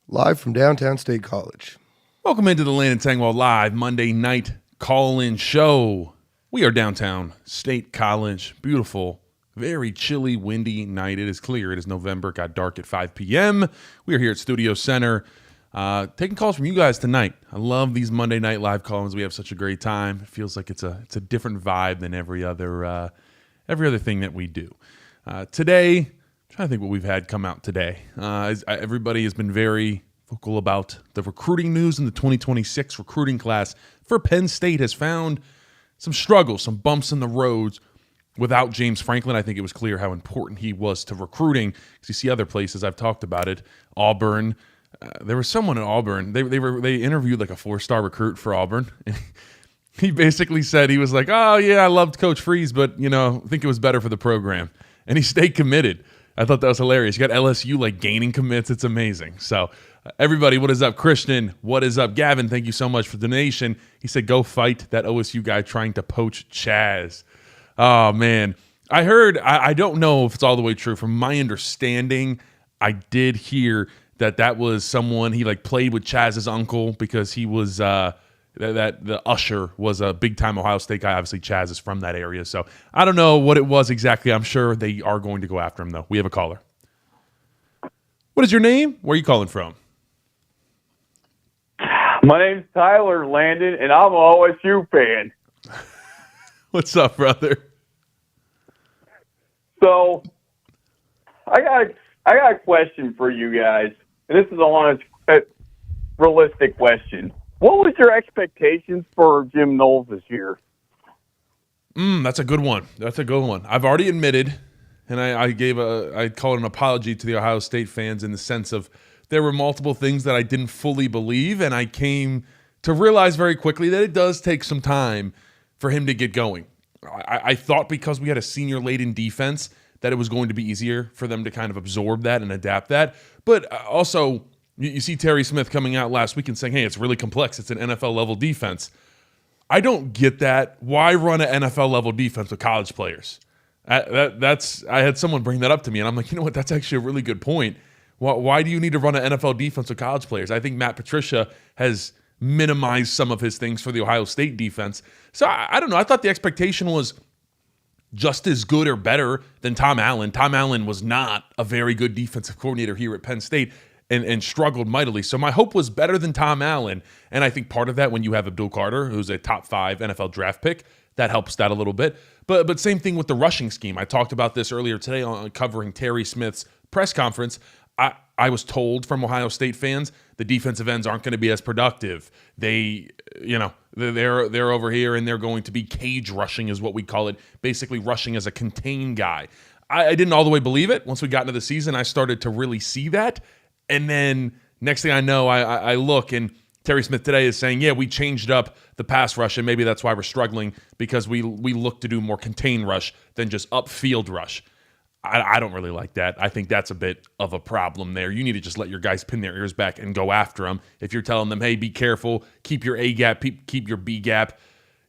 Live from downtown State College. Welcome into the Land and Tangwell Live Monday night call-in show. We are downtown State College. Beautiful, very chilly, windy night. It is clear. It is November. It got dark at 5 p.m. We are here at Studio Center taking calls from you guys tonight. I love these Monday night live call-ins. We have such a great time. It feels like it's a different vibe than every other thing that we do. Today, I'm trying to think what we've had come out today. Everybody has been very vocal about the recruiting news in the 2026 recruiting class for Penn State has found some struggles, some bumps in the roads without James Franklin. I think it was clear how important he was to recruiting because you see other places, I've talked about it, Auburn. There was someone at Auburn. They interviewed like a 4-star recruit for Auburn. And he basically said, he was like, oh yeah, I loved Coach Freeze, but I think it was better for the program. And he stayed committed. I thought that was hilarious. You got LSU like gaining commits. It's amazing. So everybody, what is up? Christian, what is up? Gavin, thank you so much for the donation. He said, go fight that OSU guy trying to poach Chaz. Oh, man. I heard, I don't know if it's all the way true. From my understanding, I did hear that was someone, he like played with Chaz's uncle because he was that the usher was a big-time Ohio State guy. Obviously, Chaz is from that area. So I don't know what it was exactly. I'm sure they are going to go after him, though. We have a caller. What is your name? Where are you calling from? My name's Tyler Landon, and I'm an OSU fan. What's up, brother? So I got a question for you guys, and this is a honest, realistic question. What was your expectations for Jim Knowles this year? That's a good one. That's a good one. I've already admitted, and I called an apology to the Ohio State fans in the sense of there were multiple things that I didn't fully believe, and I came to realize very quickly that it does take some time for him to get going. I thought because we had a senior-laden defense that it was going to be easier for them to kind of absorb that and adapt that, but also you see Terry Smith coming out last week and saying, hey, it's really complex. It's an NFL-level defense. I don't get that. Why run an NFL-level defense with college players? I had someone bring that up to me, and I'm like, you know what? That's actually a really good point. Why do you need to run an NFL defense with college players? I think Matt Patricia has minimized some of his things for the Ohio State defense. So I don't know. I thought the expectation was just as good or better than Tom Allen. Tom Allen was not a very good defensive coordinator here at Penn State. And struggled mightily. So my hope was better than Tom Allen. And I think part of that when you have Abdul Carter, who's a top 5 NFL draft pick, that helps that a little bit. But same thing with the rushing scheme. I talked about this earlier today on covering Terry Smith's press conference. I was told from Ohio State fans the defensive ends aren't going to be as productive. They're over here and they're going to be cage rushing is what we call it, basically rushing as a contain guy. I didn't all the way believe it. Once we got into the season, I started to really see that. And then next thing I know, I look, and Terry Smith today is saying, yeah, we changed up the pass rush, and maybe that's why we're struggling because we look to do more contain rush than just upfield rush. I don't really like that. I think that's a bit of a problem there. You need to just let your guys pin their ears back and go after them. If you're telling them, hey, be careful, keep your A gap, keep your B gap,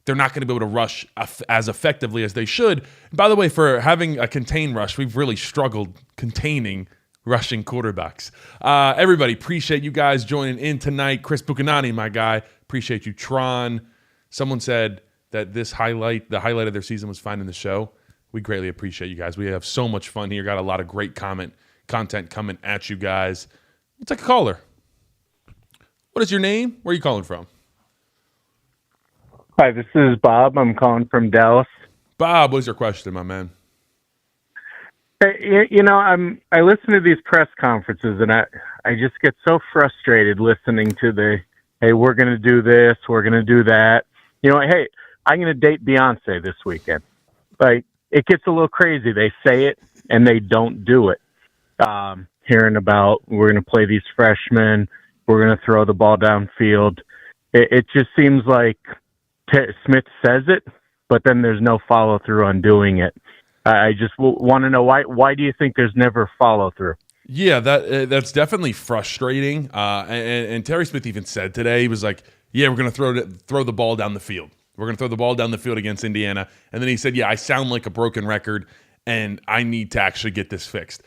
they're not going to be able to rush as effectively as they should. By the way, for having a contain rush, we've really struggled containing rushing quarterbacks. Everybody, appreciate you guys joining in tonight. Chris Buchanani, my guy, appreciate you. Tron, someone said that the highlight of their season was finding the show. We greatly appreciate you guys. We have so much fun here. Got a lot of great content coming at you guys. Let's take a caller. What is your name? Where are you calling from? Hi, this is Bob. I'm calling from Dallas. Bob, what's your question, my man? Hey, I listen to these press conferences, and I just get so frustrated listening to hey, we're going to do this, we're going to do that. Hey, I'm going to date Beyonce this weekend. Like, it gets a little crazy. They say it, and they don't do it. Hearing about we're going to play these freshmen, we're going to throw the ball downfield. It just seems like Smith says it, but then there's no follow-through on doing it. I just want to know why do you think there's never follow-through? Yeah, that's definitely frustrating. And Terry Smith even said today, he was like, yeah, we're going to throw the ball down the field. We're going to throw the ball down the field against Indiana. And then he said, yeah, I sound like a broken record, and I need to actually get this fixed.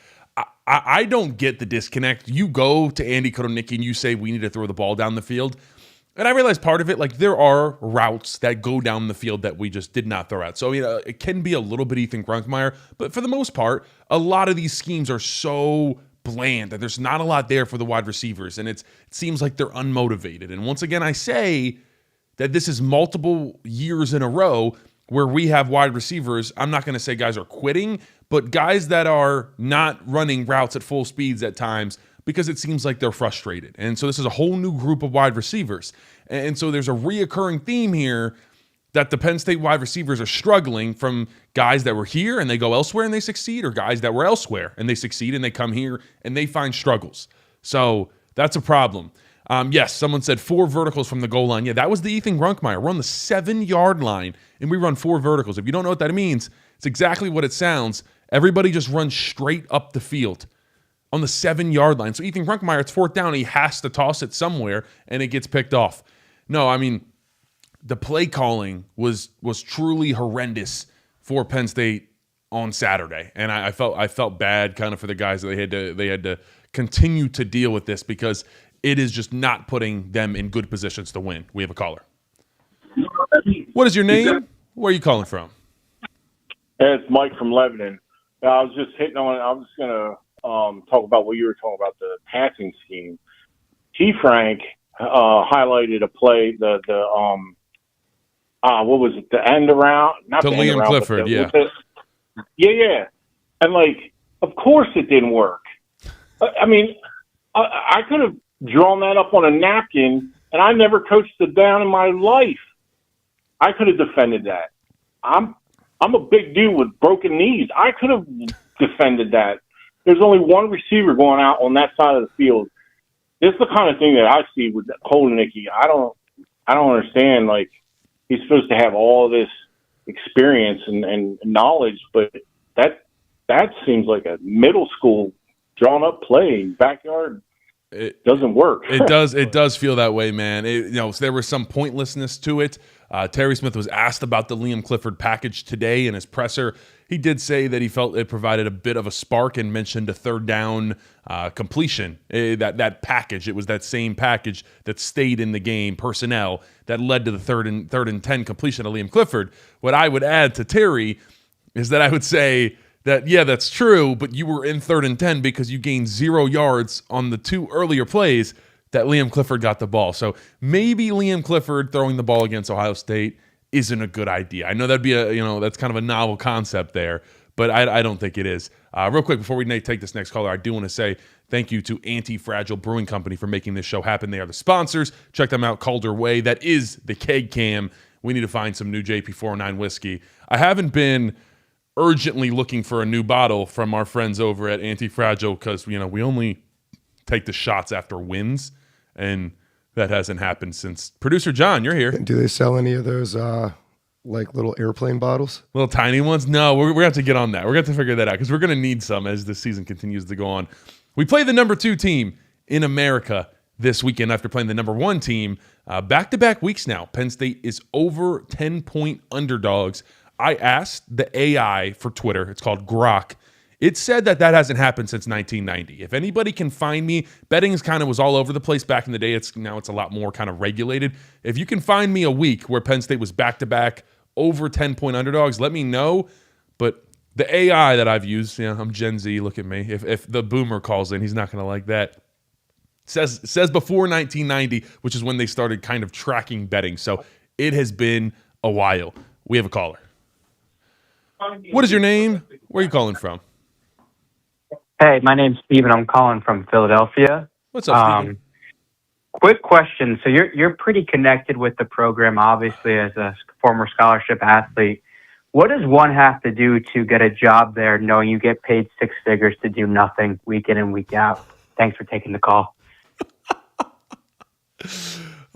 I don't get the disconnect. You go to Andy Kotelnicki and you say we need to throw the ball down the field. And I realize part of it, like there are routes that go down the field that we just did not throw out. So, it can be a little bit Ethan Grunkmeyer, but for the most part, a lot of these schemes are so bland that there's not a lot there for the wide receivers. And it seems like they're unmotivated. And once again, I say that this is multiple years in a row where we have wide receivers. I'm not going to say guys are quitting, but guys that are not running routes at full speeds at times because it seems like they're frustrated. And so this is a whole new group of wide receivers. And so there's a reoccurring theme here that the Penn State wide receivers are struggling from guys that were here and they go elsewhere and they succeed, or guys that were elsewhere and they succeed and they come here and they find struggles. So that's a problem. Yes, someone said 4 verticals from the goal line. Yeah, that was the Ethan Grunkmeyer. We're on the 7-yard line, and we run 4 verticals. If you don't know what that means, it's exactly what it sounds. Everybody just runs straight up the field on the 7-yard line. So Ethan Grunkmeyer, it's 4th down. He has to toss it somewhere, and it gets picked off. No, I mean, the play calling was truly horrendous for Penn State on Saturday, and I felt bad kind of for the guys that they had to continue to deal with this because it is just not putting them in good positions to win. We have a caller. What is your name? Where are you calling from? It's Mike from Lebanon. I was just hitting on. I was going to talk about what you were talking about, the passing scheme. T. Frank highlighted a play. What was it? The end around, not to the Liam end around, Clifford. Yeah. Yeah. And of course it didn't work. I mean, I could have drawn that up on a napkin, and I never coached it down in my life. I could have defended that. I'm a big dude with broken knees. I could have defended that. There's only one receiver going out on that side of the field. This is the kind of thing that I see with Kotelnicki. I don't understand. Like, he's supposed to have all this experience and knowledge, but that seems like a middle school drawn up play, backyard. It doesn't work. It does feel that way, man. So there was some pointlessness to it. Terry Smith was asked about the Liam Clifford package today in his presser. He did say that he felt it provided a bit of a spark and mentioned a 3rd down completion. That package, it was that same package that stayed in the game, personnel, that led to the 3rd and 10 completion of Liam Clifford. What I would add to Terry is that I would say that, yeah, that's true, but you were in 3rd and 10 because you gained 0 yards on the 2 earlier plays that Liam Clifford got the ball. So maybe Liam Clifford throwing the ball against Ohio State isn't a good idea. I know that'd be that's kind of a novel concept there, but I don't think it is. Real quick, before we take this next caller, I do want to say thank you to Anti-Fragile Brewing Company for making this show happen. They are the sponsors. Check them out, Calder Way. That is the keg cam. We need to find some new JP409 whiskey. I haven't been urgently looking for a new bottle from our friends over at Anti-Fragile because, we only take the shots after wins, and that hasn't happened since. Producer John, you're here. Do they sell any of those little airplane bottles? Little tiny ones? No, we're going to have to get on that. We're going to have to figure that out because we're going to need some as the season continues to go on. We play the number 2 team in America this weekend after playing the number 1 team. Back-to-back weeks now, Penn State is over 10-point underdogs. I asked the AI for Twitter, it's called Grok. It said that hasn't happened since 1990. If anybody can find me, betting was all over the place back in the day. Now it's a lot more kind of regulated. If you can find me a week where Penn State was back-to-back over 10-point underdogs, let me know. But the AI that I've used, I'm Gen Z, look at me. If the boomer calls in, he's not going to like that. Says before 1990, which is when they started kind of tracking betting. So it has been a while. We have a caller. What is your name? Where are you calling from? Hey, my name's Steven. I'm calling from Philadelphia. What's up, Steven? Quick question. So you're pretty connected with the program, obviously, as a former scholarship athlete. What does one have to do to get a job there, knowing you get paid 6 figures to do nothing week in and week out? Thanks for taking the call.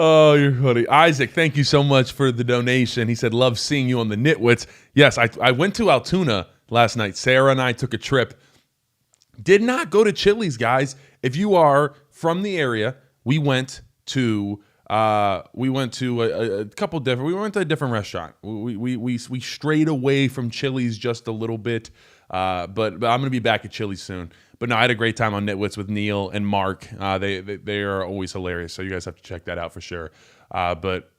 Oh, you're funny. Isaac, thank you so much for the donation. He said, love seeing you on the Nitwits. Yes, I went to Altoona last night. Sarah and I took a trip. Did not go to Chili's, guys. If you are from the area, we went to a couple different. We went to a different restaurant. We strayed away from Chili's just a little bit, but I'm gonna be back at Chili's soon. But no, I had a great time on Nitwits with Neil and Mark. They are always hilarious, so you guys have to check that out for sure. But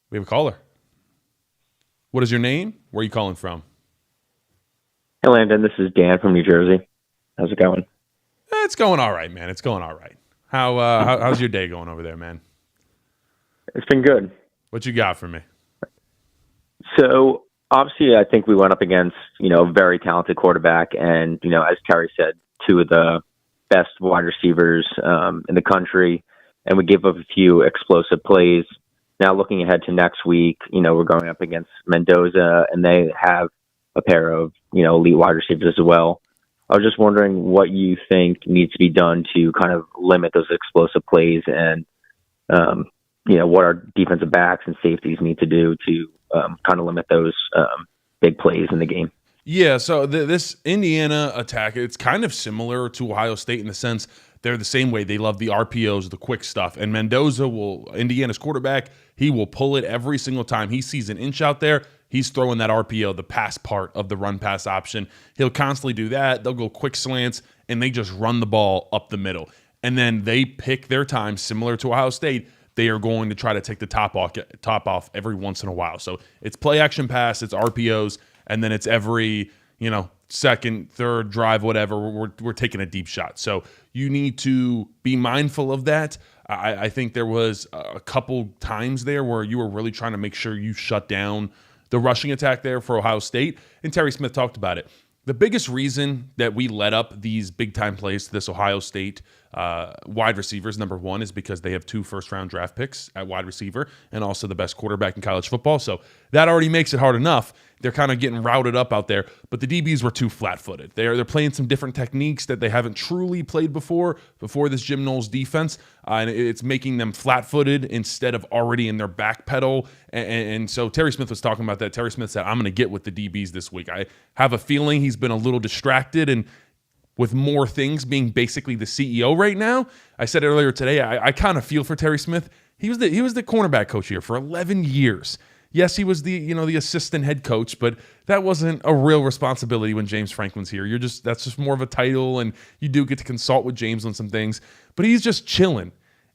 we have a caller. What is your name? Where are you calling from? Hey, Landon, this is Dan from New Jersey. How's it going? It's going all right, man. It's going all right. How's your day going over there, man? It's been good. What you got for me? So, obviously, I think we went up against, a very talented quarterback and, as Terry said, two of the best wide receivers in the country, and we gave up a few explosive plays. Now, looking ahead to next week, we're going up against Mendoza, and they have a pair of, elite wide receivers as well. I was just wondering what you think needs to be done to kind of limit those explosive plays and, what our defensive backs and safeties need to do to kind of limit those big plays in the game. Yeah, so this Indiana attack, it's kind of similar to Ohio State in the sense they're the same way. They love the RPOs, the quick stuff. And Mendoza Indiana's quarterback, he will pull it every single time. He sees an inch out there, he's throwing that RPO, the pass part of the run-pass option. He'll constantly do that. They'll go quick slants, and they just run the ball up the middle. And then they pick their time, similar to Ohio State. They are going to try to take the top off every once in a while. So it's play action pass, it's RPOs, and then it's every, second, third drive, whatever, we're taking a deep shot. So you need to be mindful of that. I think there was a couple times there where you were really trying to make sure you shut down the rushing attack there for Ohio State, and Terry Smith talked about it. The biggest reason that we let up these big-time plays to this Ohio State wide receivers, number one, is because they have 2 first-round draft picks at wide receiver and also the best quarterback in college football. So that already makes it hard enough. They're kind of getting routed up out there, but the DBs were too flat-footed. They're playing some different techniques that they haven't truly played before this Jim Knowles defense, and it's making them flat-footed instead of already in their back pedal. And so Terry Smith was talking about that. Terry Smith said, I'm going to get with the DBs this week. I have a feeling he's been a little distracted, and with more things being basically the CEO right now. I said earlier today, I kind of feel for Terry Smith. He was the cornerback coach here for 11 years. Yes, he was the assistant head coach, but that wasn't a real responsibility when James Franklin's here. That's just more of a title, and you do get to consult with James on some things, but he's just chilling.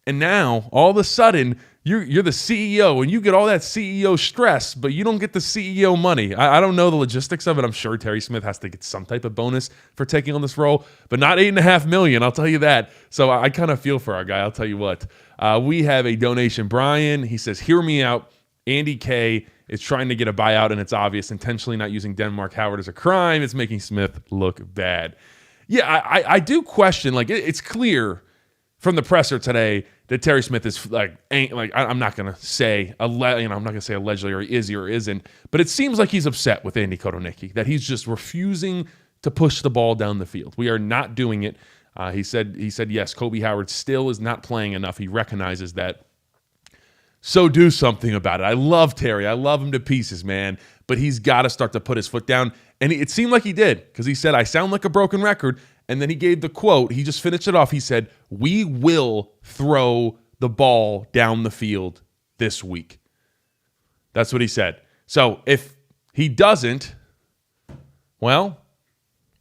And now all of a sudden you're the CEO and you get all that CEO stress, but you don't get the CEO money. I don't know the logistics of it. I'm sure Terry Smith has to get some type of bonus for taking on this role, but not $8.5 million. I'll tell you that. So I kind of feel for our guy. I'll tell you what. We have a donation. Brian, he says, hear me out. Andy K is trying to get a buyout, and it's obvious. Intentionally not using Denmark Howard as a crime. It's making Smith look bad. Yeah, I do question. It's clear from the presser today that Terry Smith is I'm not gonna say I'm not gonna say allegedly or is he or isn't, but it seems like he's upset with Andy Kotelnicki, that he's just refusing to push the ball down the field. We are not doing it. He said yes, Kobe Howard still is not playing enough. He recognizes that. So do something about it. I love Terry. I love him to pieces, man. But he's got to start to put his foot down. And it seemed like he did, because he said, I sound like a broken record. And then he gave the quote. He just finished it off. He said, we will throw the ball down the field this week. That's what he said. So if he doesn't, well,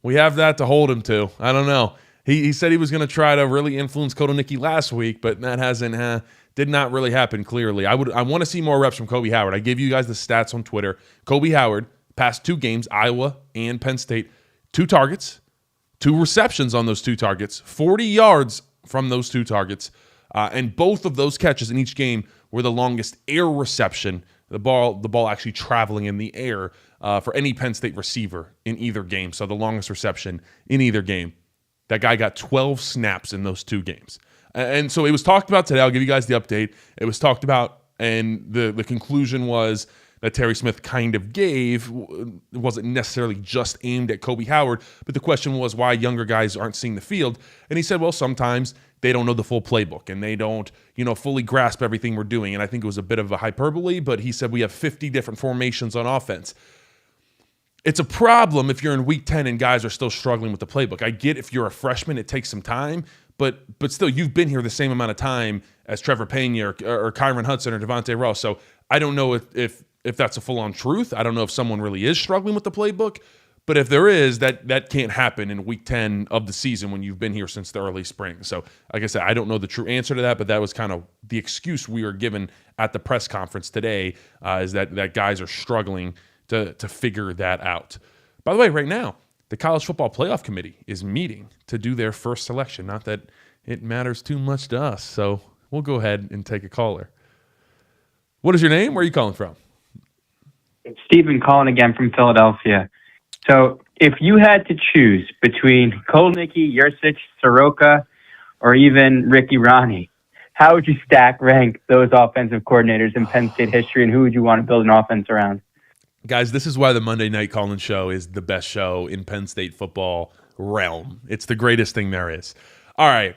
we have that to hold him to. I don't know. He said he was going to try to really influence Kotelnicki last week, but that did not really happen clearly. I want to see more reps from Kobe Howard. I gave you guys the stats on Twitter. Kobe Howard, past 2 games, Iowa and Penn State, 2 targets, 2 receptions on those 2 targets, 40 yards from those 2 targets, and both of those catches in each game were the longest air reception, the ball actually traveling in the air for any Penn State receiver in either game. So the longest reception in either game. That guy got 12 snaps in those 2 games. And so it was talked about today. I'll give you guys the update. It was talked about, and the conclusion was that Terry Smith kind of gave. It wasn't necessarily just aimed at Kobe Howard, but the question was why younger guys aren't seeing the field. And he said, well, sometimes they don't know the full playbook and they don't, fully grasp everything we're doing. And I think it was a bit of a hyperbole, but he said we have 50 different formations on offense. It's a problem if you're in week 10 and guys are still struggling with the playbook. I get if you're a freshman, it takes some time, but still, you've been here the same amount of time as Trevor Pena or Kyron Hudson or Devontae Ross. So I don't know if that's a full-on truth. I don't know if someone really is struggling with the playbook, But if there is, that can't happen in week 10 of the season when you've been here since the early spring. So, like I said, I don't know the true answer to that, but that was kind of the excuse we were given at the press conference today, is that guys are struggling to figure that out. By the way, right now, the College Football Playoff Committee is meeting to do their first selection. Not that it matters too much to us, so we'll go ahead and take a caller. What is your name? Where are you calling from? It's Stephen calling again from Philadelphia. So if you had to choose between Kolnicki, Yurcich, Soroka, or even Ricky Ronnie, how would you stack rank those offensive coordinators in Penn State history, and who would you want to build an offense around? Guys, this is why the Monday Night Call-In Show is the best show in Penn State football realm. It's the greatest thing there is. All right.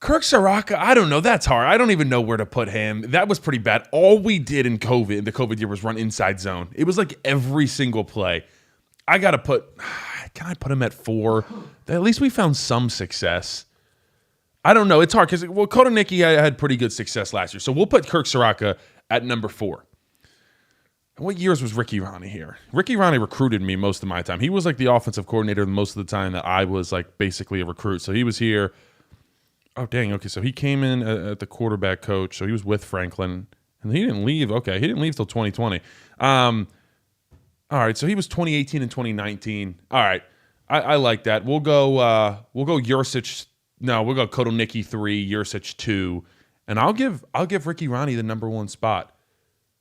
Kirk Soroka, I don't know. That's hard. I don't even know where to put him. That was pretty bad. All we did in the COVID year was run inside zone. It was like every single play. Can I put him at 4? At least we found some success. I don't know. It's hard because, Kolnicki had pretty good success last year. So we'll put Kirk Soroka at number 4. And what years was Ricky Ronnie here? Ricky Ronnie recruited me most of my time. He was like the offensive coordinator most of the time that I was like basically a recruit. So he was here. Oh, dang. Okay, so he came in at the quarterback coach. So he was with Franklin. And he didn't leave. Okay, he didn't leave till 2020. All right, so he was 2018 and 2019. All right, I like that. We'll go Yurcich. No, we'll go Kolnicki 3, Yurcich 2, and I'll give Ricky Ronnie the number 1 spot.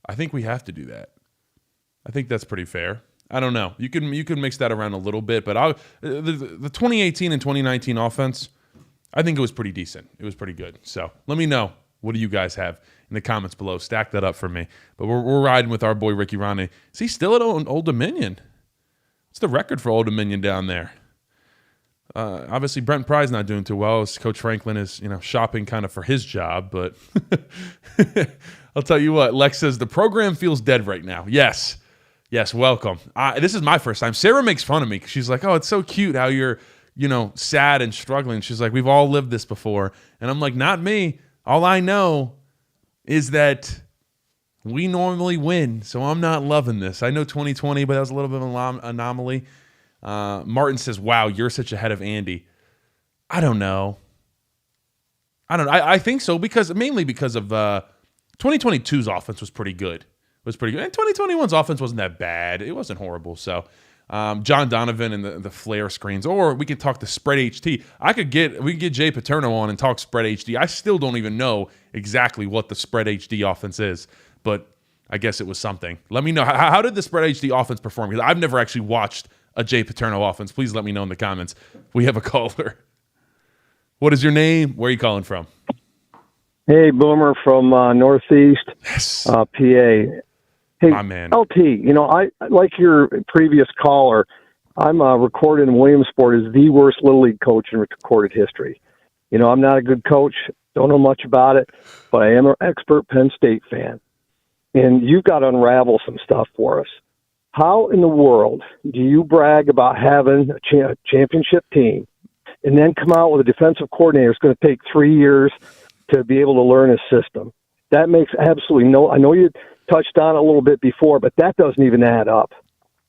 I think we have to do that. I think that's pretty fair. I don't know. You can mix that around a little bit, but the 2018 and 2019 offense, I think it was pretty decent. It was pretty good. So let me know. What do you guys have in the comments below? Stack that up for me. But we're riding with our boy Ricky Ronnie. Is he still at Old Dominion? What's the record for Old Dominion down there? Obviously, Brent Pry's not doing too well. As Coach Franklin is, shopping kind of for his job. But I'll tell you what. Lex says the program feels dead right now. Yes, welcome. This is my first time. Sarah makes fun of me. She's like, "Oh, it's so cute how you're, sad and struggling." She's like, "We've all lived this before," and I'm like, "Not me. All I know is that we normally win, so I'm not loving this. I know 2020, but that was a little bit of an anomaly." Martin says, "Wow, you're such ahead of Andy." I don't know. I think so mainly because of 2022's offense was pretty good. And 2021's offense wasn't that bad. It wasn't horrible. So John Donovan and the flare screens, or we could talk the spread HT. We could get Jay Paterno on and talk spread HD. I still don't even know exactly what the spread HD offense is, but I guess it was something. Let me know. How did the spread HD offense perform? Because I've never actually watched a Jay Paterno offense. Please let me know in the comments. We have a caller. What is your name? Where are you calling from? Hey, Boomer from Northeast PA. Hey, my man. LT, I like your previous caller. I'm recorded in Williamsport as the worst Little League coach in recorded history. I'm not a good coach, don't know much about it, but I am an expert Penn State fan. And you've got to unravel some stuff for us. How in the world do you brag about having a championship team and then come out with a defensive coordinator who's going to take 3 years to be able to learn his system? That makes absolutely I know you touched on it a little bit before, but that doesn't even add up.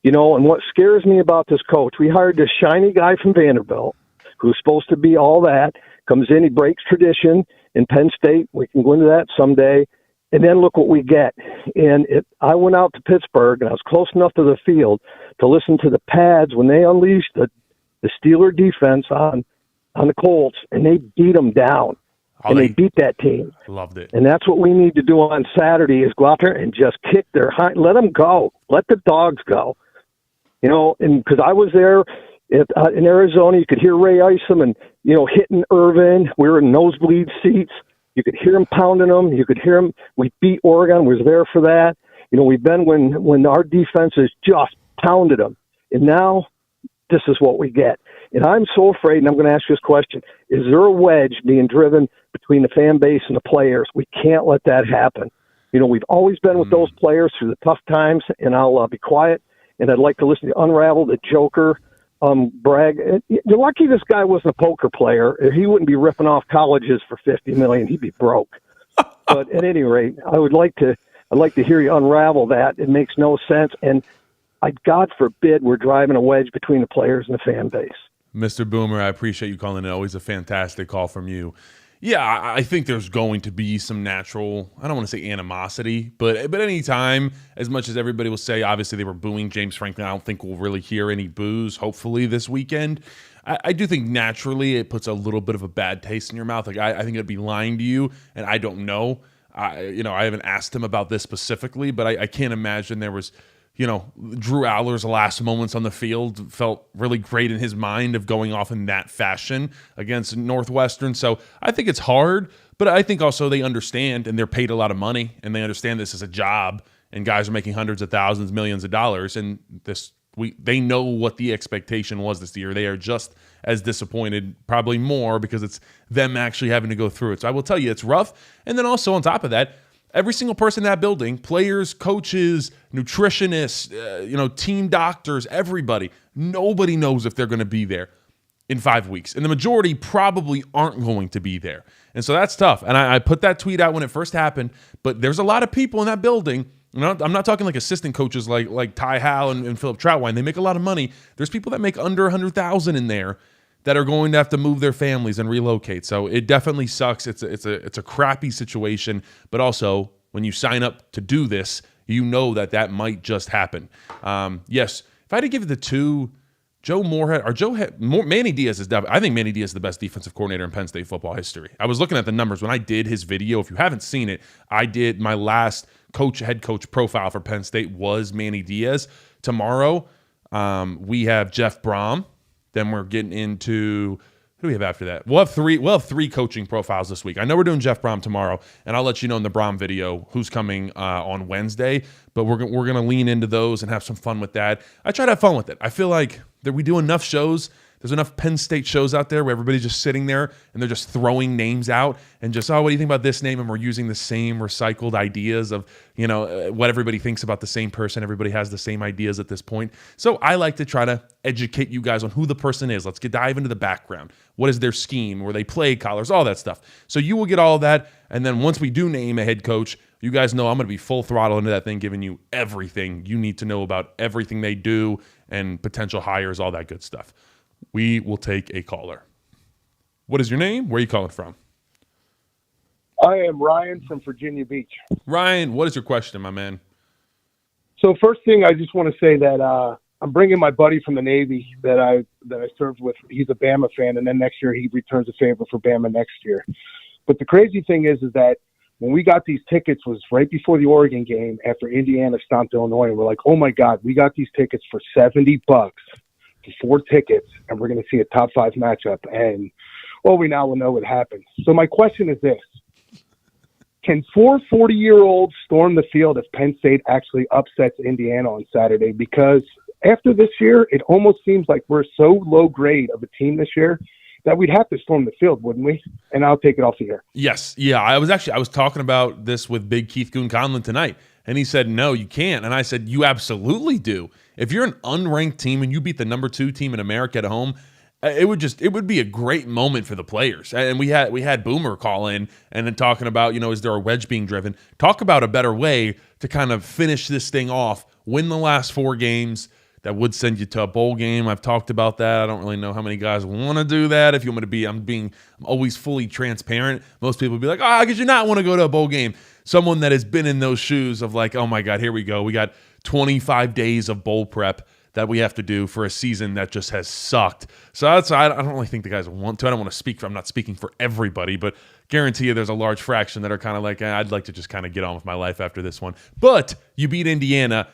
And what scares me about this coach, we hired this shiny guy from Vanderbilt who's supposed to be all that, comes in, he breaks tradition in Penn State. We can go into that someday. And then look what we get. And I went out to Pittsburgh, and I was close enough to the field to listen to the pads when they unleashed the Steeler defense on the Colts, and they beat them down. They beat that team. Loved it. And that's what we need to do on Saturday is go out there and just kick their let them go. Let the dogs go. And because I was there in Arizona, you could hear Ray Isom and, hitting Irvin. We were in nosebleed seats. You could hear him pounding them. You could hear him. We beat Oregon. We was there for that. We've been when our defenses just pounded them. And now this is what we get. And I'm so afraid, and I'm going to ask you this question, is there a wedge being driven between the fan base and the players? We can't let that happen. We've always been with those players through the tough times, and I'll be quiet, and I'd like to listen to Unravel, the Joker, brag. You're lucky this guy wasn't a poker player. He wouldn't be ripping off colleges for $50 million. He'd be broke. But at any rate, I'd like to hear you unravel that. It makes no sense. And God forbid we're driving a wedge between the players and the fan base. Mr. Boomer, I appreciate you calling in. Always a fantastic call from you. Yeah, I think there's going to be some natural, I don't want to say animosity, but anytime, as much as everybody will say, obviously they were booing James Franklin, I don't think we'll really hear any boos, hopefully, this weekend. I do think naturally it puts a little bit of a bad taste in your mouth. Like, I think it'd be lying to you, and I don't know. I haven't asked him about this specifically, but I can't imagine there was, Drew Aller's last moments on the field felt really great in his mind of going off in that fashion against Northwestern. So I think it's hard, but I think also they understand, and they're paid a lot of money, and they understand this is a job, and guys are making hundreds of thousands, millions of dollars, and they know what the expectation was this year. They are just as disappointed, probably more, because it's them actually having to go through it. So I will tell you, it's rough. And then also on top of that, every single person in that building, players, coaches, nutritionists, team doctors, everybody, nobody knows if they're going to be there in 5 weeks. And the majority probably aren't going to be there. And so that's tough. And I put that tweet out when it first happened, but there's a lot of people in that building. I'm not talking like assistant coaches like Ty Howell and Philip Troutwine. They make a lot of money. There's people that make under $100,000 in there that are going to have to move their families and relocate. So it definitely sucks. It's a crappy situation, but also when you sign up to do this, you know that might just happen. Yes, if I had to give it the two, Manny Diaz is I think Manny Diaz is the best defensive coordinator in Penn State football history. I was looking at the numbers when I did his video. If you haven't seen it, I did my last head coach profile for Penn State was Manny Diaz. Tomorrow, we have Jeff Brom. Then we're getting into, who do we have after that? We'll have three coaching profiles this week. I know we're doing Jeff Brom tomorrow, and I'll let you know in the Brom video who's coming on Wednesday. But we're gonna lean into those and have some fun with that. I try to have fun with it. I feel like that we do enough shows. There's enough Penn State shows out there where everybody's just sitting there and they're just throwing names out and just, what do you think about this name? And we're using the same recycled ideas of, what everybody thinks about the same person. Everybody has the same ideas at this point. So I like to try to educate you guys on who the person is. Let's dive into the background. What is their scheme? Where they play collars, all that stuff. So you will get all of that. And then once we do name a head coach, you guys know I'm going to be full throttle into that thing, giving you everything you need to know about everything they do and potential hires, all that good stuff. We will take a caller. What is your name? Where are you calling from? I am Ryan from Virginia Beach. Ryan, what is your question, my man? So first thing, I just want to say that I'm bringing my buddy from the Navy that I served with. He's a Bama fan, and then next year he returns a favor for Bama next year. But the crazy thing is that when we got these tickets was right before the Oregon game after Indiana stomped Illinois, and we're like, oh my God, we got these tickets for $70 for 4 tickets, and we're going to see a top 5 matchup. And, we now will know what happened. So my question is this. Can 4 40-year-olds storm the field if Penn State actually upsets Indiana on Saturday? Because after this year, it almost seems like we're so low grade of a team this year that we'd have to storm the field, wouldn't we? And I'll take it off the air. Yes. Yeah, I was talking about this with Big Keith Goon-Conlon tonight, and he said, no, you can't. And I said, you absolutely do. If you're an unranked team and you beat the number 2 team in America at home, it would be a great moment for the players. And we had Boomer call in and then talking about, is there a wedge being driven? Talk about a better way to kind of finish this thing off, win the last 4 games. That would send you to a bowl game. I've talked about that. I don't really know how many guys want to do that. If you want me to be, I'm always fully transparent. Most people would be like, how could you not want to go to a bowl game? Someone that has been in those shoes of like, oh my God, here we go. We got 25 days of bowl prep that we have to do for a season that just has sucked. So I don't really think the guys want to. I don't want to speak for, I'm not speaking for everybody, but guarantee you there's a large fraction that are kind of like, I'd like to just kind of get on with my life after this one. But you beat Indiana.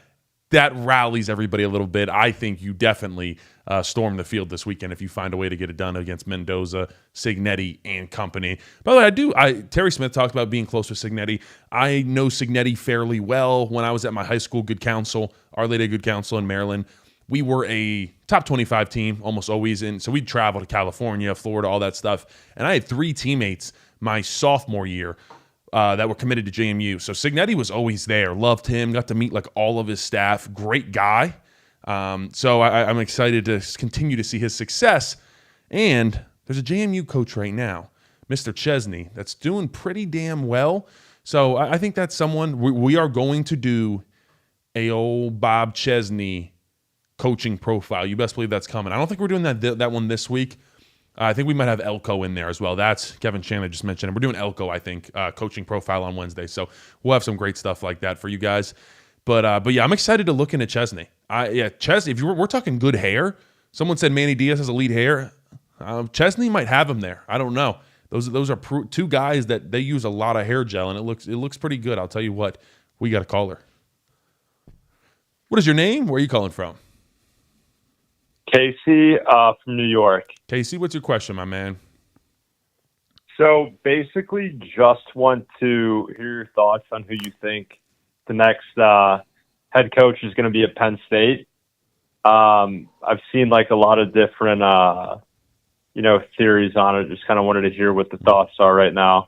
That rallies everybody a little bit. I think you definitely storm the field this weekend if you find a way to get it done against Mendoza, Signetti, and company. By the way, Terry Smith talked about being close with Signetti. I know Signetti fairly well. When I was at my high school Good Counsel, Our Lady of Good Counsel in Maryland, we were a top 25 team almost always in. So we'd travel to California, Florida, all that stuff. And I had 3 teammates my sophomore year that were committed to JMU. So Signetti was always there. Loved him. Got to meet like all of his staff. Great guy. So I'm excited to continue to see his success. And there's a JMU coach right now, Mr. Chesney, that's doing pretty damn well. So I think that's someone we are going to do a old Bob Chesney coaching profile. You best believe that's coming. I don't think we're doing that one this week. I think we might have Elko in there as well. That's Kevin Chandler just mentioned. We're doing Elko, I think, coaching profile on Wednesday. So we'll have some great stuff like that for you guys. But yeah, I'm excited to look into Chesney. Chesney, if we're talking good hair, someone said Manny Diaz has elite hair. Chesney might have him there. I don't know. Those are two guys that they use a lot of hair gel, and it looks pretty good. I'll tell you what, we got to call her. What is your name? Where are you calling from? Casey from New York. Casey, what's your question, my man? So basically, just want to hear your thoughts on who you think the next head coach is going to be at Penn State. I've seen like a lot of different, theories on it. Just kind of wanted to hear what the thoughts are right now.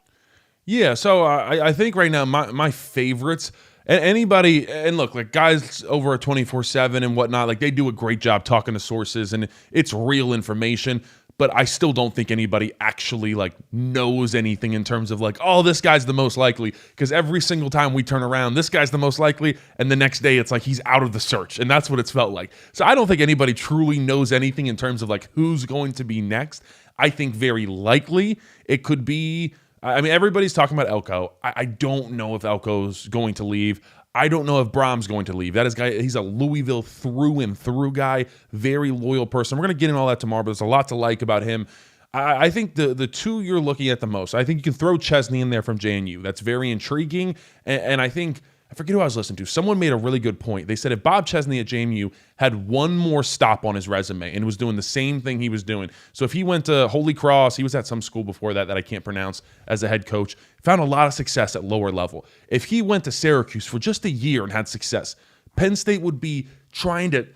Yeah, so I think right now my favorites. And anybody, and look, like guys over at 24/7 and whatnot, like they do a great job talking to sources, and it's real information. But I still don't think anybody actually like knows anything in terms of like, oh, this guy's the most likely. Because every single time we turn around, this guy's the most likely, and the next day it's like he's out of the search, and that's what it's felt like. So I don't think anybody truly knows anything in terms of like who's going to be next. I think very likely it could be. I mean, everybody's talking about Elko. I don't know if Elko's going to leave. I don't know if Brahm's going to leave. That is guy. He's a Louisville through and through guy, very loyal person. We're going to get into all that tomorrow, but there's a lot to like about him. I think the two you're looking at the most, I think you can throw Chesney in there from JMU. That's very intriguing. And I think, I forget who I was listening to. Someone made a really good point. They said if Bob Chesney at JMU had one more stop on his resume and was doing the same thing he was doing. So if he went to Holy Cross, he was at some school before that I can't pronounce as a head coach, found a lot of success at lower level. If he went to Syracuse for just a year and had success, Penn State would be trying to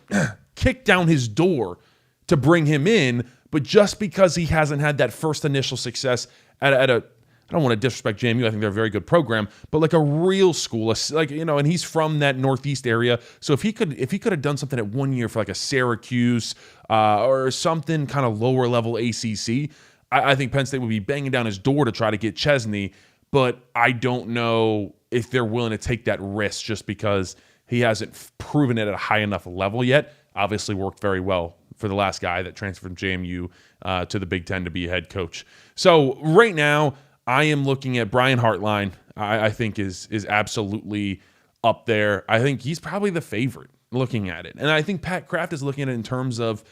kick down his door to bring him in, but just because he hasn't had that first initial success at a I don't want to disrespect JMU. I think they're a very good program, but like a real school, like, and he's from that Northeast area. So if he could have done something at 1 year for like a Syracuse or something kind of lower level ACC, I think Penn State would be banging down his door to try to get Chesney. But I don't know if they're willing to take that risk just because he hasn't proven it at a high enough level yet. Obviously worked very well for the last guy that transferred from JMU to the Big Ten to be a head coach. So right now, I am looking at Brian Hartline. I think is absolutely up there. I think he's probably the favorite looking at it. And I think Pat Kraft is looking at it in terms of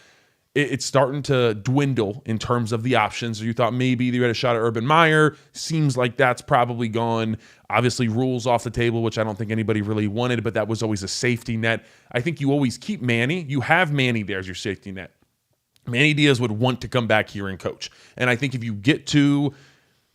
it's starting to dwindle in terms of the options. So you thought maybe you had a shot at Urban Meyer. Seems like that's probably gone. Obviously, Rules off the table, which I don't think anybody really wanted, but that was always a safety net. I think you always keep Manny. You have Manny there as your safety net. Manny Diaz would want to come back here and coach. And I think if you get to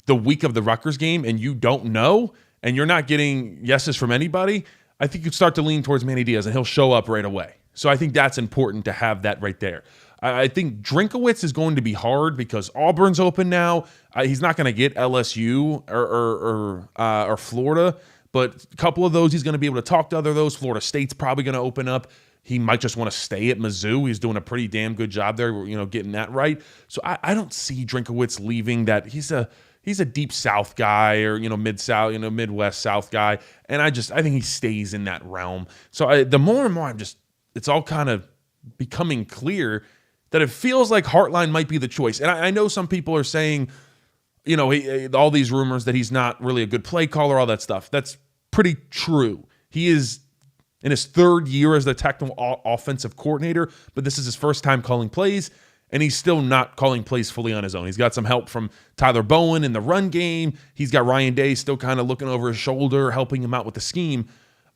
the week of the Rutgers game and you don't know and you're not getting yeses from anybody, I think you'd start to lean towards Manny Diaz and he'll show up right away. So I think that's important to have that right there. I think Drinkowitz is going to be hard because Auburn's open now. He's not going to get LSU or Florida, but a couple of those he's going to be able to talk to other of those. Florida State's probably going to open up. He might just want to stay at Mizzou. He's doing a pretty damn good job there, getting that right. So I don't see Drinkowitz leaving that. He's a deep South guy or, mid-South, Midwest South guy. And I think he stays in that realm. So the more and more it's all kind of becoming clear that it feels like Hartline might be the choice. And I know some people are saying, all these rumors that he's not really a good play caller, all that stuff. That's pretty true. He is in his third year as the technical offensive coordinator, but this is his first time calling plays. And he's still not calling plays fully on his own. He's got some help from Tyler Bowen in the run game. He's got Ryan Day still kind of looking over his shoulder, helping him out with the scheme.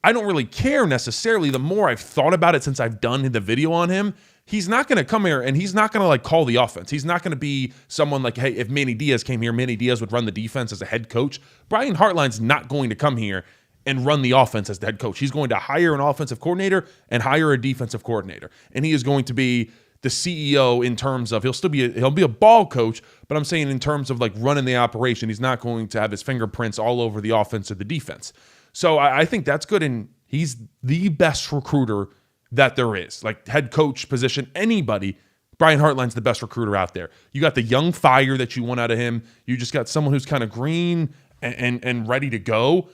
I don't really care necessarily. The more I've thought about it since I've done the video on him, he's not going to come here and he's not going to call the offense. He's not going to be someone like, hey, if Manny Diaz came here, Manny Diaz would run the defense as a head coach. Brian Hartline's not going to come here and run the offense as the head coach. He's going to hire an offensive coordinator and hire a defensive coordinator. And he is going to be the CEO in terms of he'll be a ball coach, but I'm saying in terms of running the operation, he's not going to have his fingerprints all over the offense or the defense. So I think that's good, and he's the best recruiter that there is. Head coach position, anybody, Brian Hartline's the best recruiter out there. You got the young fire that you want out of him. You just got someone who's kind of green and ready to go.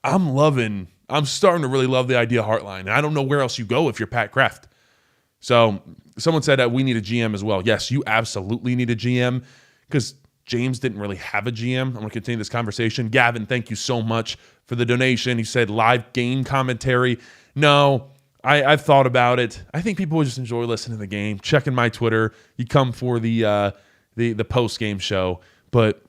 I'm starting to really love the idea of Hartline, and I don't know where else you go if you're Pat Kraft. So someone said that we need a GM as well. Yes, you absolutely need a GM because James didn't really have a GM. I'm going to continue this conversation. Gavin, thank you so much for the donation. He said live game commentary. No, I've thought about it. I think people would just enjoy listening to the game, checking my Twitter. You come for the post-game show, but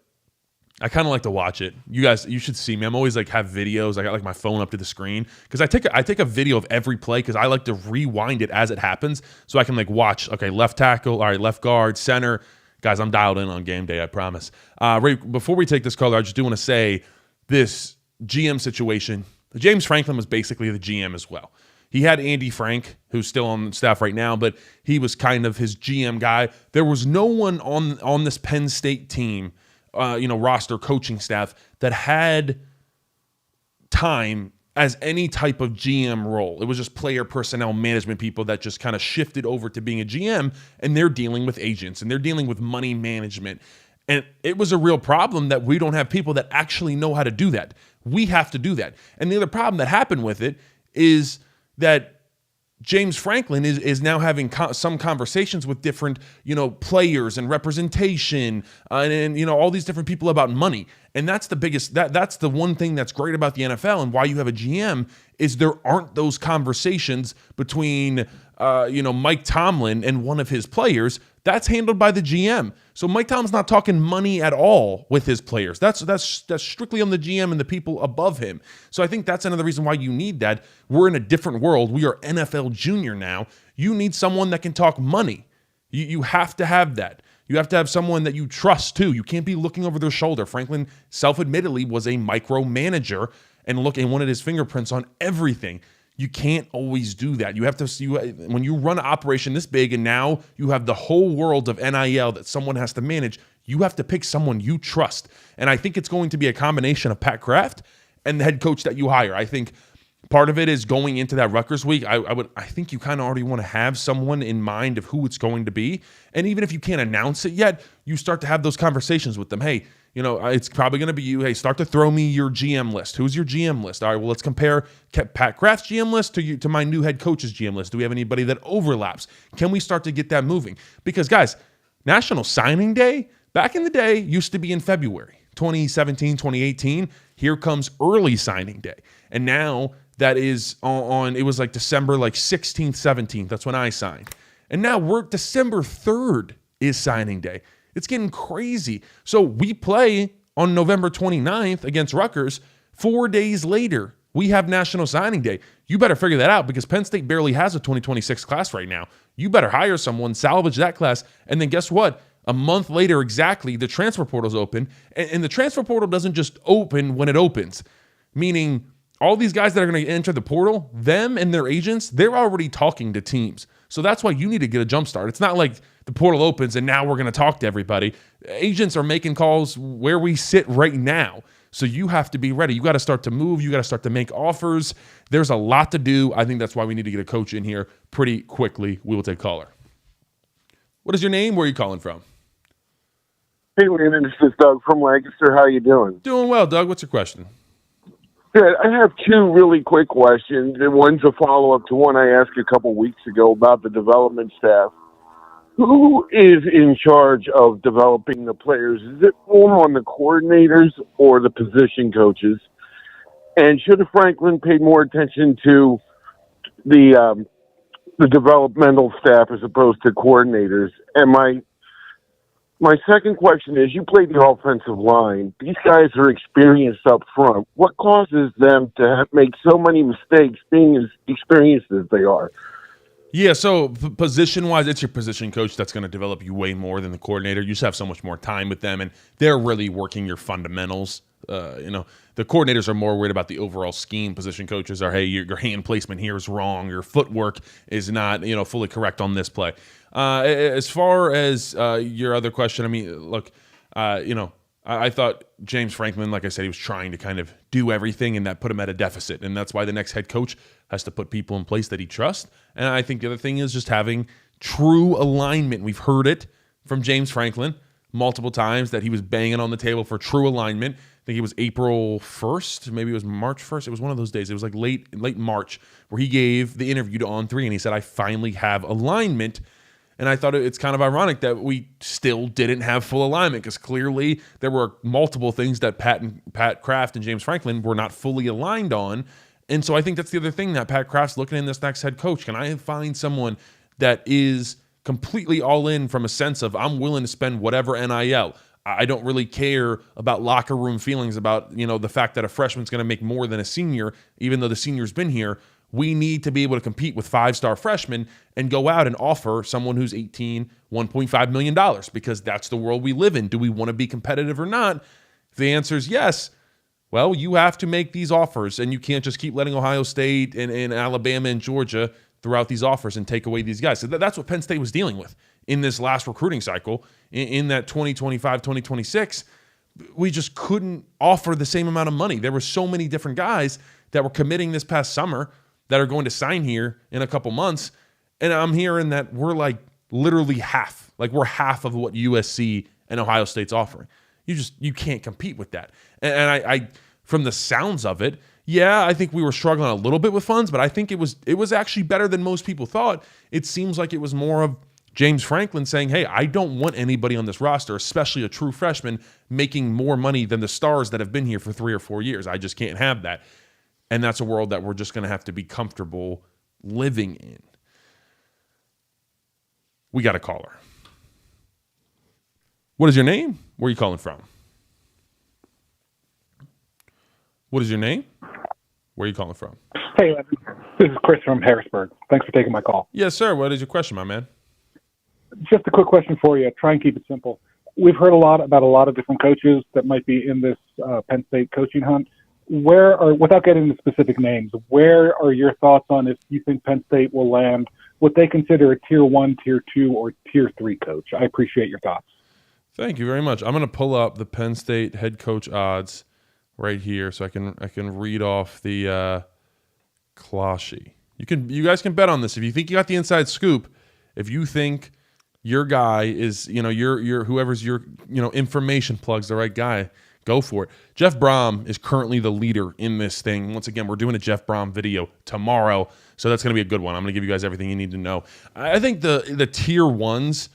I kind of like to watch it. You guys, you should see me. I'm always like have videos. I got like my phone up to the screen because I take a video of every play because I like to rewind it as it happens so I can like watch. Okay, left tackle, all right, left guard, center. Guys, I'm dialed in on game day, I promise. Before we take this caller, I just do want to say this GM situation. James Franklin was basically the GM as well. He had Andy Frank, who's still on staff right now, but he was kind of his GM guy. There was no one on this Penn State team, roster coaching staff that had time as any type of GM role. It was just player personnel management people that just kind of shifted over to being a GM, and they're dealing with agents and they're dealing with money management. And it was a real problem that we don't have people that actually know how to do that. We have to do that. And the other problem that happened with it is that James Franklin is now having some conversations with different, players and representation and all these different people about money. And that's the biggest, that's the one thing that's great about the NFL and why you have a GM is there aren't those conversations between, Mike Tomlin and one of his players. That's handled by the GM. So Mike Tomlin's not talking money at all with his players. That's strictly on the GM and the people above him. So I think that's another reason why you need that. We're in a different world. We are NFL junior now. You need someone that can talk money. You have to have that. You have to have someone that you trust too. You can't be looking over their shoulder. Franklin self-admittedly was a micromanager and wanted his fingerprints on everything. You can't always do that. You have to see when you run an operation this big and now you have the whole world of NIL that someone has to manage, you have to pick someone you trust. And I think it's going to be a combination of Pat Kraft and the head coach that you hire. I think part of it is going into that Rutgers week. I think you kind of already want to have someone in mind of who it's going to be. And even if you can't announce it yet, you start to have those conversations with them. Hey, it's probably going to be you. Hey, start to throw me your GM list. Who's your GM list? All right, well, let's compare Pat Kraft's GM list to my new head coach's GM list. Do we have anybody that overlaps? Can we start to get that moving? Because, guys, National Signing Day, back in the day, used to be in February. 2017, 2018, here comes early signing day. And now that is it was like December 16th, 17th. That's when I signed. And now we're December 3rd is signing day. It's getting crazy. So we play on November 29th against Rutgers. 4 days later, we have National Signing Day. You better figure that out because Penn State barely has a 2026 class right now. You better hire someone, salvage that class, and then guess what? A month later exactly, the transfer portal's open. And the transfer portal doesn't just open when it opens, meaning all these guys that are going to enter the portal, them and their agents, they're already talking to teams. So that's why you need to get a jump start. It's not like the portal opens and now we're going to talk to everybody. Agents are making calls where we sit right now. So you have to be ready. You got to start to move. You got to start to make offers. There's a lot to do. I think that's why we need to get a coach in here pretty quickly. We will take caller. What is your name? Where are you calling from? Hey, Landon, this is Doug from Lancaster. How you doing? Doing well, Doug. What's your question? Good. I have two really quick questions, and one's a follow-up to one I asked a couple weeks ago about the development staff. Who is in charge of developing the players? Is it more on the coordinators or the position coaches? And should Franklin pay more attention to the developmental staff as opposed to coordinators? And my second question is, you play the offensive line. These guys are experienced up front. What causes them to make so many mistakes being as experienced as they are? Yeah, so position-wise, it's your position coach that's going to develop you way more than the coordinator. You just have so much more time with them, and they're really working your fundamentals. The coordinators are more worried about the overall scheme. Position coaches are, hey, your hand placement here is wrong. Your footwork is not, fully correct on this play. As far as your other question, I mean, look, I thought James Franklin, like I said, he was trying to kind of do everything, and that put him at a deficit. And that's why the next head coach has to put people in place that he trusts. And I think the other thing is just having true alignment. We've heard it from James Franklin, multiple times that he was banging on the table for true alignment. I think it was April 1st, maybe it was March 1st. It was one of those days. It was like late March where he gave the interview to On3 and he said, I finally have alignment. And I thought it's kind of ironic that we still didn't have full alignment because clearly there were multiple things that Pat Kraft and James Franklin were not fully aligned on. And so I think that's the other thing that Pat Kraft's looking in this next head coach. Can I find someone that is completely all in from a sense of I'm willing to spend whatever NIL. I don't really care about locker room feelings about, the fact that a freshman's going to make more than a senior, even though the senior's been here. We need to be able to compete with 5-star freshmen and go out and offer someone who's 18, $1.5 million because that's the world we live in. Do we want to be competitive or not? If the answer is yes, well, you have to make these offers, and you can't just keep letting Ohio State and Alabama and Georgia throughout these offers and take away these guys. So that's what Penn State was dealing with in this last recruiting cycle, in that 2025, 2026. We just couldn't offer the same amount of money. There were so many different guys that were committing this past summer that are going to sign here in a couple months, and I'm hearing that we're like literally half. Like we're half of what USC and Ohio State's offering. You can't compete with that. And I from the sounds of it, yeah, I think we were struggling a little bit with funds, but I think it was actually better than most people thought. It seems like it was more of James Franklin saying, hey, I don't want anybody on this roster, especially a true freshman, making more money than the stars that have been here for 3 or 4 years. I just can't have that. And that's a world that we're just going to have to be comfortable living in. We got a caller. What is your name? Where are you calling from? What is your name? Where are you calling from? Hey, this is Chris from Harrisburg. Thanks for taking my call. Yes, sir. What is your question, my man? Just a quick question for you. Try and keep it simple. We've heard a lot about a lot of different coaches that might be in this Penn State coaching hunt. Without getting into specific names, where are your thoughts on if you think Penn State will land what they consider a tier 1, tier 2, or tier 3 coach? I appreciate your thoughts. Thank you very much. I'm going to pull up the Penn State head coach odds right here so I can read off the Closhi. You guys can bet on this. If you think you got the inside scoop, if you think your guy is, your whoever's your, information plug's the right guy, go for it. Jeff Brom is currently the leader in this thing. Once again, we're doing a Jeff Brom video tomorrow, so that's going to be a good one. I'm going to give you guys everything you need to know. I think the tier 1s,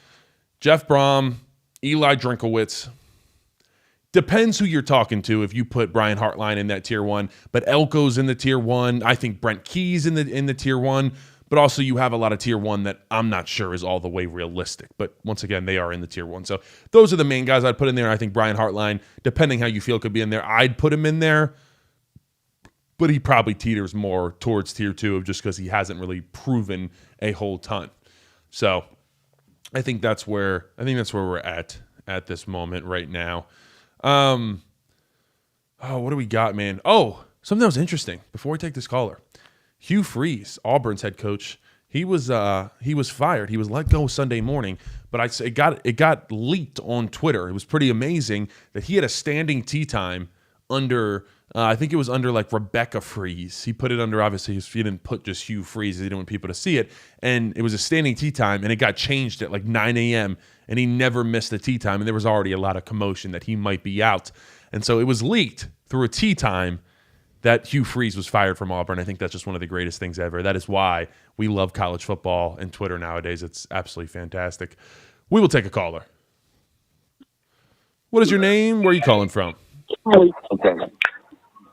Jeff Brom, Eli Drinkowitz, depends who you're talking to if you put Brian Hartline in that tier 1, but Elko's in the tier 1. I think Brent Key's in the tier 1. But also you have a lot of tier 1 that I'm not sure is all the way realistic. But once again, they are in the tier 1. So those are the main guys I'd put in there. I think Brian Hartline, depending how you feel, could be in there. I'd put him in there, but he probably teeters more towards tier 2 just because he hasn't really proven a whole ton. So I think that's where we're at this moment right now. What do we got, man? Oh, something that was interesting before we take this caller. Hugh Freeze, Auburn's head coach, he was fired. He was let go Sunday morning, but it got leaked on Twitter. It was pretty amazing that he had a standing tee time under I think it was under like Rebecca Freeze. He put it under, obviously he didn't put just Hugh Freeze. He didn't want people to see it, and it was a standing tee time, and it got changed at like 9 a.m. and he never missed the tee time, and there was already a lot of commotion that he might be out, and so it was leaked through a tee time that Hugh Freeze was fired from Auburn. I think that's just one of the greatest things ever. That is why we love college football and Twitter nowadays. It's absolutely fantastic. We will take a caller. What is your name? Where are you calling from?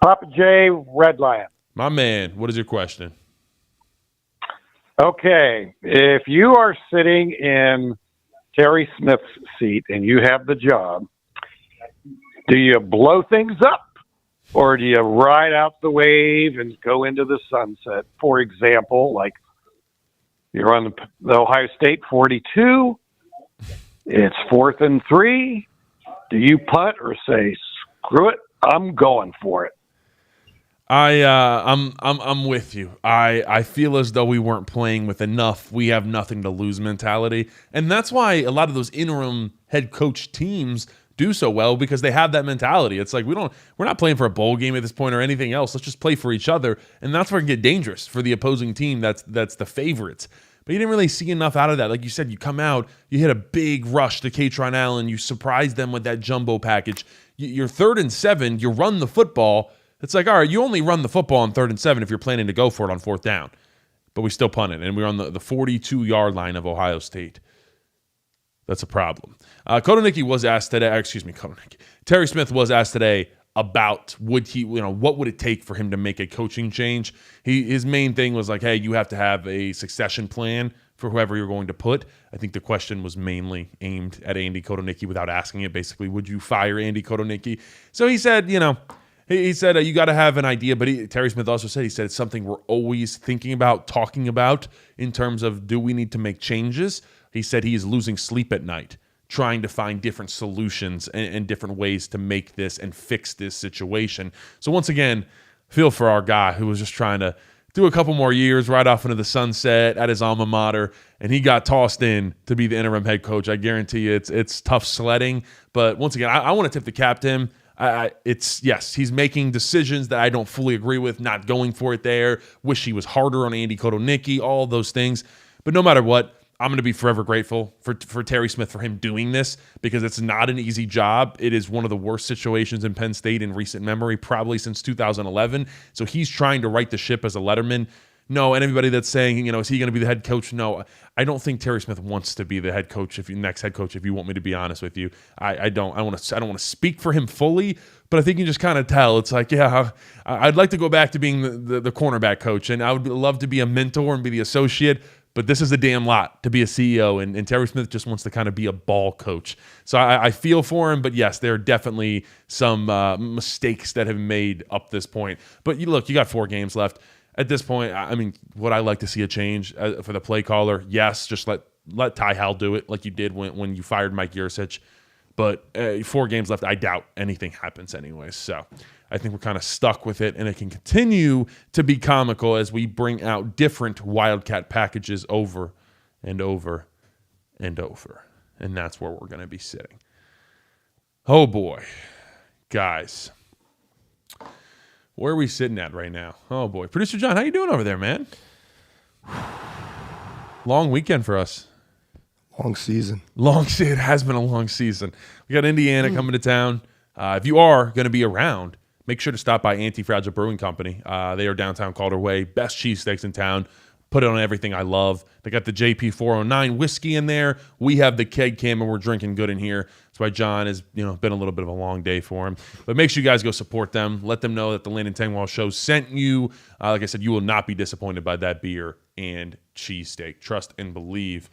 Papa J, Red Lion. My man, what is your question? Okay, if you are sitting in Terry Smith's seat and you have the job, do you blow things up? Or do you ride out the wave and go into the sunset? For example, like you're on the Ohio State 42. It's 4th and 3. Do you punt or say, screw it, I'm going for it? I'm with you. I feel as though we weren't playing with enough we have nothing to lose mentality. And that's why a lot of those interim head coach teams do so well, because they have that mentality. It's like we're not playing for a bowl game at this point or anything else. Let's just play for each other, and that's where it can get dangerous for the opposing team. That's the favorites. But you didn't really see enough out of that. Like you said, you come out, you hit a big rush to Katron Allen, you surprise them with that jumbo package. You're 3rd and 7, you run the football. It's like, all right, you only run the football on 3rd and 7 if you're planning to go for it on 4th down. But we still punted, and we're on the 42-yard line of Ohio State. That's a problem. Kotonicki was asked today, Terry Smith was asked today about what would it take for him to make a coaching change. His main thing was like, hey, you have to have a succession plan for whoever you're going to put. I think the question was mainly aimed at Andy Kotonicki without asking it. Basically, would you fire Andy Kotonicki? So he said, he said you got to have an idea, but Terry Smith also said, it's something we're always thinking about, talking about in terms of, do we need to make changes? He said he is losing sleep at night, trying to find different solutions and different ways to make this and fix this situation. So once again, feel for our guy who was just trying to do a couple more years right off into the sunset at his alma mater, and he got tossed in to be the interim head coach. I guarantee you it's tough sledding. But once again, I want to tip the cap to him. Yes, he's making decisions that I don't fully agree with, not going for it there. Wish he was harder on Andy Kotonicki, all those things. But no matter what, I'm going to be forever grateful for Terry Smith for him doing this, because it's not an easy job. It is one of the worst situations in Penn State in recent memory, probably since 2011. So he's trying to right the ship as a letterman. No, and everybody that's saying, is he going to be the head coach? No, I don't think Terry Smith wants to be the head coach. Next head coach, if you want me to be honest with you, I don't want to speak for him fully, but I think you just kind of tell. It's like, yeah, I'd like to go back to being the cornerback coach, and I would love to be a mentor and be the associate. But this is a damn lot to be a CEO, and Terry Smith just wants to kind of be a ball coach. So I feel for him, but yes, there are definitely some mistakes that have been made up this point. But you got 4 games left. At this point, I mean, would I like to see a change for the play caller? Yes, just let Ty Howell do it like you did when you fired Mike Yursich. But 4 games left, I doubt anything happens anyway. So I think we're kind of stuck with it, and it can continue to be comical as we bring out different Wildcat packages over and over and over. And that's where we're going to be sitting. Oh, boy. Guys. Where are we sitting at right now? Oh, boy. Producer John, how you doing over there, man? Long weekend for us. Long season. It has been a long season. We got Indiana coming to town. If you are going to be around, make sure to stop by Anti-Fragile Brewing Company. They are downtown Calder Way. Best cheesesteaks in town. Put it on everything I love. They got the JP 409 whiskey in there. We have the keg cam, and we're drinking good in here. That's why John has been a little bit of a long day for him. But make sure you guys go support them. Let them know that the Landon Tengwall Show sent you. Like I said, you will not be disappointed by that beer and cheesesteak. Trust and believe.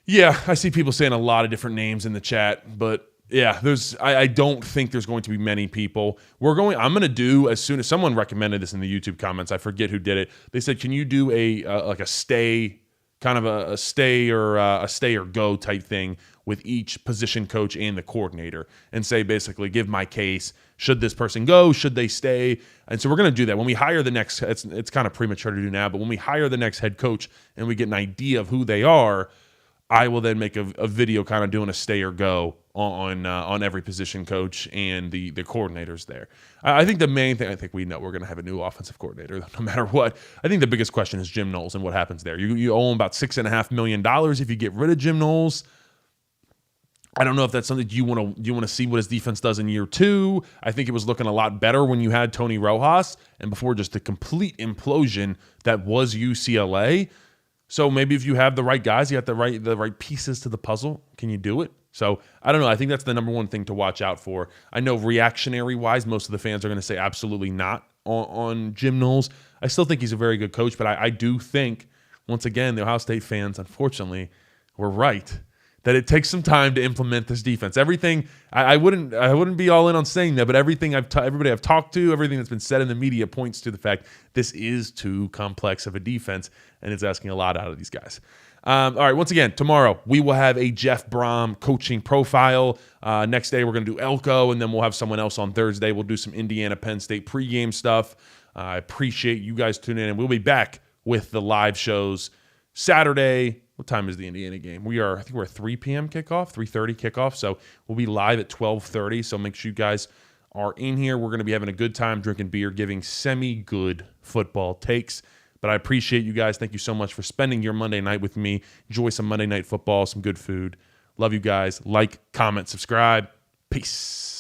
Yeah, I see people saying a lot of different names in the chat, but yeah, I don't think there's going to be many people. I'm going to do, as soon as someone recommended this in the YouTube comments, I forget who did it. They said, can you do a stay, kind of a stay or a stay or go type thing with each position coach and the coordinator, and say basically, give my case. Should this person go? Should they stay? And so we're going to do that when we hire the next. It's kind of premature to do now, but when we hire the next head coach and we get an idea of who they are, I will then make a video kind of doing a stay or go on every position coach and the coordinators there. I think the main thing, I think we know we're going to have a new offensive coordinator no matter what. I think the biggest question is Jim Knowles and what happens there. You owe him about $6.5 million if you get rid of Jim Knowles. I don't know if that's something you want to see what his defense does in year 2. I think it was looking a lot better when you had Tony Rojas and before just the complete implosion that was UCLA. So maybe if you have the right guys, you got the right pieces to the puzzle, can you do it? So I don't know. I think that's the number one thing to watch out for. I know reactionary-wise, most of the fans are going to say absolutely not on Jim Knowles. I still think he's a very good coach, but I do think, once again, the Ohio State fans, unfortunately, were right that it takes some time to implement this defense. Everything I wouldn't be all in on saying that, but everything everybody I've talked to, everything that's been said in the media points to the fact this is too complex of a defense, and it's asking a lot out of these guys. All right, once again, tomorrow we will have a Jeff Brom coaching profile. Next day we're going to do Elko, and then we'll have someone else on Thursday. We'll do some Indiana Penn State pregame stuff. I appreciate you guys tuning in, and we'll be back with the live shows Saturday. What time is the Indiana game? I think we're a 3 p.m. kickoff, 3:30 kickoff. So we'll be live at 12:30. So make sure you guys are in here. We're going to be having a good time drinking beer, giving semi-good football takes. But I appreciate you guys. Thank you so much for spending your Monday night with me. Enjoy some Monday Night Football, some good food. Love you guys. Like, comment, subscribe. Peace.